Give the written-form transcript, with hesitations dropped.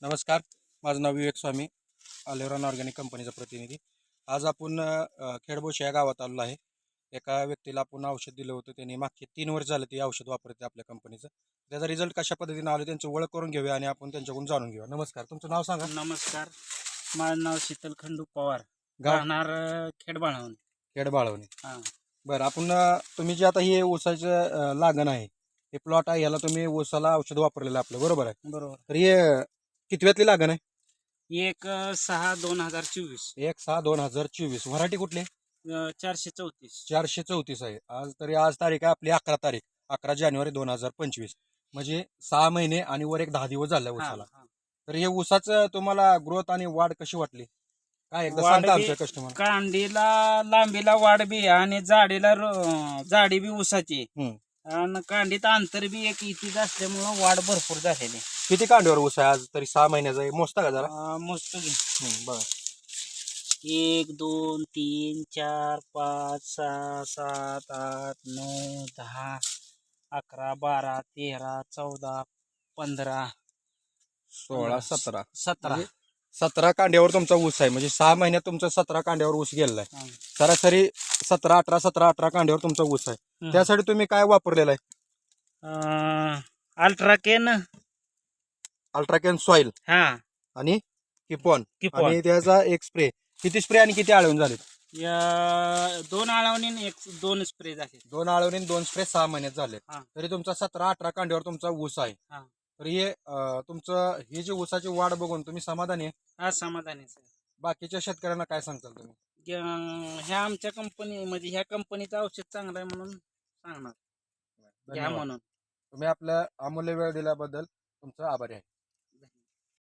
नमस्कार, माझं नाव विवेक स्वामी, अलेरॉन ऑर्गॅनिक कंपनीचा प्रतिनिधी. आज आपण खेडबोशी या गावात आलेलो आहे. एका व्यक्तीला आपण औषध दिलं होतं, त्यांनी मागचे 3 वर्ष झाले ते औषध वापरते आपल्या कंपनीचं. त्याचा रिझल्ट कशा पद्धतीने आलो त्यांची ओळख करून घेऊया आणि आपण त्यांच्याकडून जाणून घेऊया. नमस्कार, तुमचं नाव सांगा. नमस्कार, माझं नाव शीतल खंडू पवार, गाव राहणार खेडबाळवण. खेडबाळवणी. हां, बरं, आपण तुम्ही जे आता हे ऊसाचं लागण आहे, हे प्लॉट आहे, याला तुम्ही ऊसाला औषध वापरलेलं आपलं, बरोबर आहे? बरोबर. तर हे कितव्यातली लागण आहे? 1/6/2024. 1/6/2024. व्हरायटी कुठली? 434. 434 आहे. आज तारीख आहे आपली 11 तारीख, 11 जानेवारी 2025. म्हणजे 6 महिने आणि वर एक 10 दिवस झाले ऊसाला. तर हे ऊसाचं तुम्हाला ग्रोथ आणि वाढ कशी वाटली? काय एकदा सांगता आमच्या कस्टमर. कांडीला लांबीला वाढ बी आणि जाडीला जाडी बी ऊसाची आणि कांडीत अंतर बी एक इथेच असल्यामुळं वाढ भरपूर झालेली. किती कांड्यावर ऊस आहे आज तरी 6 महिन्याचा आहे? मोजता का जरा? मस्त घे. बघा, 1 2 3 4 5 6 7 8 9 10 11 12 13 14 15 16 17 17. 17 कांड्यावर तुमचा ऊस आहे. म्हणजे 6 महिन्यात तुमचा 17 कांड्यावर ऊस गेलेला आहे. सरासरी 17 18 कांड्यावर तुमचा ऊस आहे. त्यासाठी तुम्ही काय वापरलेलं आहे? अल्ट्राकेन सॉइल हा आणि किपॉन किपॉन. आणि त्याचा एक स्प्रे. किती स्प्रे आणि किती आळवून झाले? 2 आळवणी 2 स्प्रे झाले. 2 आळवणी 2 स्प्रे 6 महिन्यात झाले. हा. तरी तुमचा 17 18 कांड्यावर तुमचा ऊस आहे. हा. तर हे तुमचं हे जे ऊसाची वाढ बघून तुम्ही समाधानी आहे? हा, समाधानी सर. बाकीच्या शेतकऱ्यांना काय सांगताल तुम्ही? ह्या आमच्या कंपनी म्हणजे ह्या कंपनीचं औषध चांगलं आहे म्हणून सांगणार घ्या धन्यवाद. म्हणून. तुम्ही आपला अमूल्य वेळ दिल्याबद्दल तुमचा आभारी आहे.